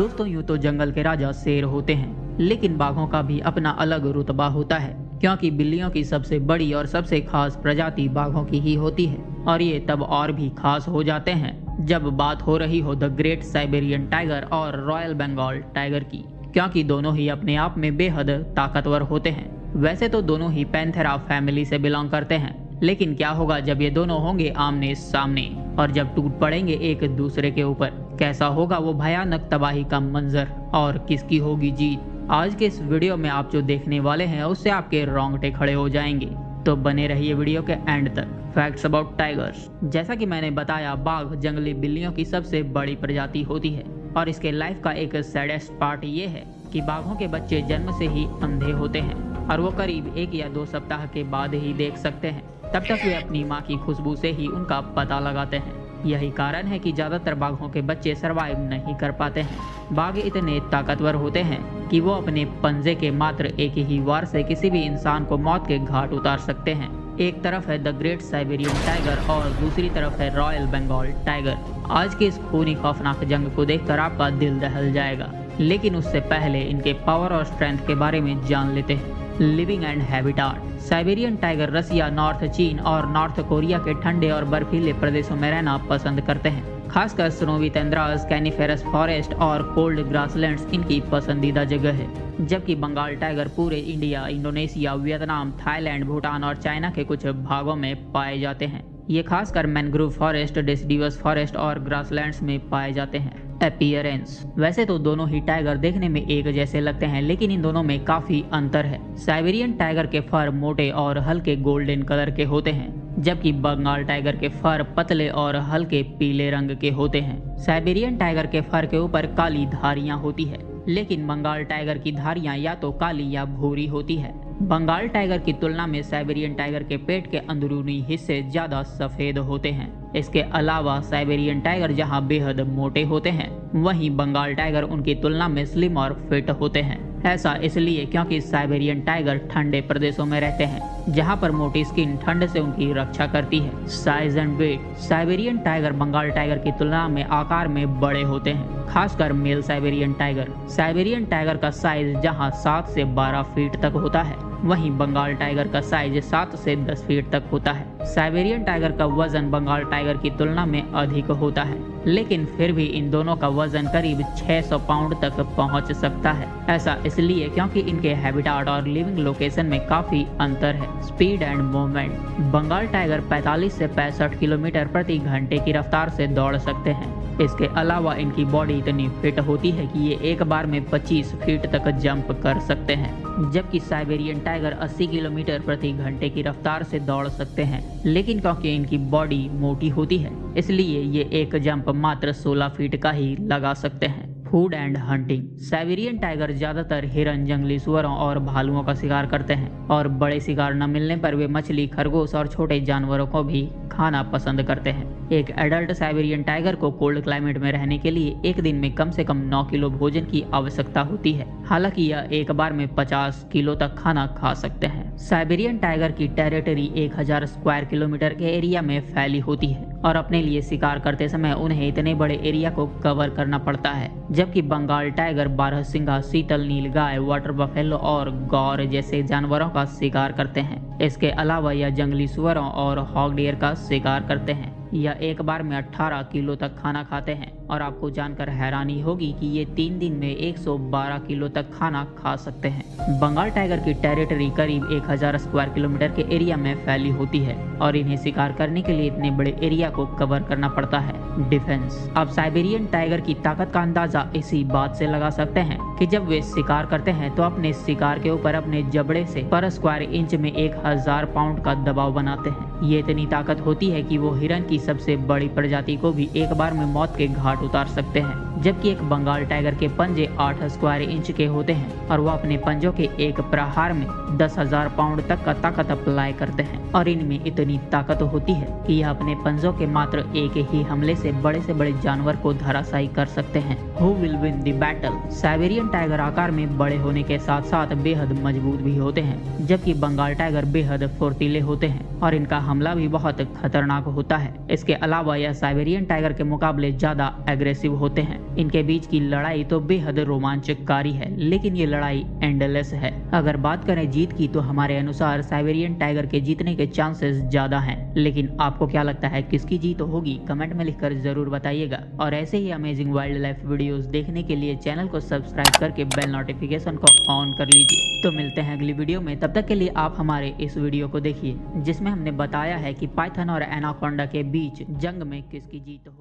दोस्तों यूं तो जंगल के राजा शेर होते हैं, लेकिन बाघों का भी अपना अलग रुतबा होता है, क्योंकि बिल्लियों की सबसे बड़ी और सबसे खास प्रजाति बाघों की ही होती है। और ये तब और भी खास हो जाते हैं जब बात हो रही हो द ग्रेट साइबेरियन टाइगर और रॉयल बंगाल टाइगर की, क्योंकि दोनों ही अपने आप में बेहद ताकतवर होते हैं। वैसे तो दोनों ही पैंथेरा फैमिली से बिलोंग करते हैं, लेकिन क्या होगा जब ये दोनों होंगे आमने सामने और जब टूट पड़ेंगे एक दूसरे के ऊपर। कैसा होगा वो भयानक तबाही का मंजर और किसकी होगी जीत। आज के इस वीडियो में आप जो देखने वाले हैं उससे आपके रोंगटे खड़े हो जाएंगे, तो बने रहिए वीडियो के एंड तक। Facts about tigers. जैसा कि मैंने बताया, बाघ जंगली बिल्लियों की सबसे बड़ी प्रजाति होती है और इसके लाइफ का एक सैडेस्ट पार्ट ये है कि बाघों के बच्चे जन्म से ही अंधे होते हैं और वो करीब 1 या 2 सप्ताह के बाद ही देख सकते हैं। तब तक वे अपनी माँ की खुशबू से ही उनका पता लगाते हैं। यही कारण है कि ज्यादातर बाघों के बच्चे सरवाइव नहीं कर पाते हैं। बाघ इतने ताकतवर होते हैं कि वो अपने पंजे के मात्र एक ही वार से किसी भी इंसान को मौत के घाट उतार सकते हैं। एक तरफ है द ग्रेट साइबेरियन टाइगर और दूसरी तरफ है रॉयल बंगाल टाइगर। आज के इस खूनी खौफनाक जंग को देखकर आपका दिल दहल जाएगा, लेकिन उससे पहले इनके पावर और स्ट्रेंथ के बारे में जान लेते हैं। Living and habitat. Siberian tiger Russia, north चीन और नॉर्थ कोरिया के ठंडे और बर्फीले प्रदेशों में रहना पसंद करते हैं। खासकर स्नोवी तेंद्रास, कैनिफेरस फॉरेस्ट और कोल्ड ग्रासलैंड्स इनकी पसंदीदा जगह है। जबकि बंगाल टाइगर पूरे India, Indonesia, Vietnam, Thailand, Bhutan और चाइना के कुछ भागों में पाए जाते हैं। ये खासकर मैनग्रोव फॉरेस्ट, डेसिडिवस फॉरेस्ट और ग्रासलैंड्स में पाए जाते हैं। अपीयरेंस। वैसे तो दोनों ही टाइगर देखने में एक जैसे लगते हैं, लेकिन इन दोनों में काफी अंतर है। साइबेरियन टाइगर के फर मोटे और हल्के गोल्डन कलर के होते हैं, जबकि बंगाल टाइगर के फर पतले और हल्के पीले रंग के होते हैं। साइबेरियन टाइगर के फर के ऊपर काली धारियां होती है, लेकिन बंगाल टाइगर की धारियां या तो काली या भूरी होती है। बंगाल टाइगर की तुलना में साइबेरियन टाइगर के पेट के अंदरूनी हिस्से ज्यादा सफेद होते हैं। इसके अलावा साइबेरियन टाइगर जहां बेहद मोटे होते हैं, वहीं बंगाल टाइगर उनकी तुलना में स्लिम और फिट होते हैं। ऐसा इसलिए क्योंकि साइबेरियन टाइगर ठंडे प्रदेशों में रहते हैं, जहां पर मोटी स्किन ठंड से उनकी रक्षा करती है। Size and weight. Siberian tiger Bengal tiger की तुलना में आकार में बड़े होते हैं, खासकर male Siberian tiger. Siberian tiger का साइज जहां 7 से 12 फीट तक होता है, वहीं बंगाल टाइगर का साइज 7 से 10 फीट तक होता है। साइबेरियन टाइगर का वजन बंगाल टाइगर की तुलना में अधिक होता है, लेकिन फिर भी इन दोनों का वजन करीब 600 पाउंड तक पहुंच सकता है। ऐसा इसलिए क्योंकि इनके हैबिटाट और लिविंग लोकेशन में काफी अंतर है। Speed and movement. Bengal tiger 45 से 65 किलोमीटर प्रति घंटे की रफ्तार से दौड़ सकते हैं। इसके अलावा इनकी बॉडी इतनी फिट होती है कि ये एक बार में 25 फीट तक जंप कर सकते हैं, जबकि साइबेरियन टाइगर 80 किलोमीटर प्रति घंटे की रफ्तार से दौड़ सकते हैं। लेकिन क्योंकि इनकी बॉडी मोटी होती है, इसलिए ये एक जंप मात्र 16 फीट का ही लगा सकते हैं। Food and hunting. Siberian tiger ज्यादातर हिरन, जंगली सुअरों और भालुओं का शिकार करते हैं और बड़े शिकार न मिलने पर वे मछली, खरगोश और छोटे जानवरों को भी खाना पसंद करते हैं। एक एडल्ट साइबेरियन टाइगर को कोल्ड क्लाइमेट में रहने के लिए एक दिन में कम से कम 9 किलो भोजन की आवश्यकता होती है। हालांकि यह एक बार में 50 किलो तक खाना खा सकते हैं। साइबेरियन टाइगर की टेरिटरी 1000 स्क्वायर किलोमीटर के एरिया में फैली होती है और अपने लिए शिकार करते समय उन्हें इतने बड़े एरिया को कवर करना पड़ता है। जबकि बंगाल टाइगर बारहसिंगा, शीतल नीलगाय, वाटर बफेलो और गौर जैसे जानवरों का शिकार करते हैं। इसके अलावा यह जंगली सुअरों और हॉग डियर का शिकार करते हैं। यह एक बार में 18 किलो तक खाना खाते हैं और आपको जानकर हैरानी होगी कि ये 3 दिन में 112 किलो तक खाना खा सकते हैं। बंगाल टाइगर की टेरिटरी करीब 1000 स्क्वायर किलोमीटर के एरिया में फैली होती है और इन्हें शिकार करने के लिए इतने बड़े एरिया को कवर करना पड़ता है। डिफेंस। अब साइबेरियन टाइगर की ताकत का अंदाजा इसी बात से लगा सकते हैं कि जब वे शिकार करते हैं तो अपने शिकार के ऊपर अपने जबड़े से पर स्क्वायर इंच में 1000 पाउंड का दबाव बनाते हैं। ये इतनी ताकत होती है कि वो हिरन की सबसे बड़ी प्रजाति को भी एक बार में मौत के घाट उतार सकते हैं। जबकि एक बंगाल टाइगर के पंजे 8 स्क्वायर इंच के होते हैं और वो अपने पंजों के एक प्रहार में 10,000 पाउंड तक का ताकत अप्लाई करते हैं और इनमें इतनी ताकत होती है कि यह अपने पंजों के मात्र एक ही हमले से बड़े जानवर को धराशायी कर सकते हैं। Who will win the battle. Siberian tiger आकार में बड़े होने के साथ साथ बेहद मजबूत भी होते हैं, जबकि बंगाल टाइगर बेहद फुर्तीले होते हैं और इनका हमला भी बहुत खतरनाक होता है। इसके अलावा यह साइबेरियन टाइगर के मुकाबले ज्यादा एग्रेसिव होते हैं। इनके बीच की लड़ाई तो बेहद रोमांचकारी है, लेकिन ये लड़ाई एंडलेस है। अगर बात करें जीत की तो हमारे अनुसार साइबेरियन टाइगर के जीतने के चांसेस ज्यादा हैं। लेकिन आपको क्या लगता है किसकी जीत होगी? कमेंट में लिखकर जरूर बताइएगा। और ऐसे ही अमेजिंग वाइल्ड लाइफ वीडियोस देखने के लिए चैनल को सब्सक्राइब करके बेल नोटिफिकेशन को ऑन कर लीजिए। तो मिलते हैं अगली वीडियो में, तब तक के लिए आप हमारे इस वीडियो को देखिए जिसमें हमने बताया है कि पाइथन और एनाकोंडा के बीच जंग में किसकी जीत हो।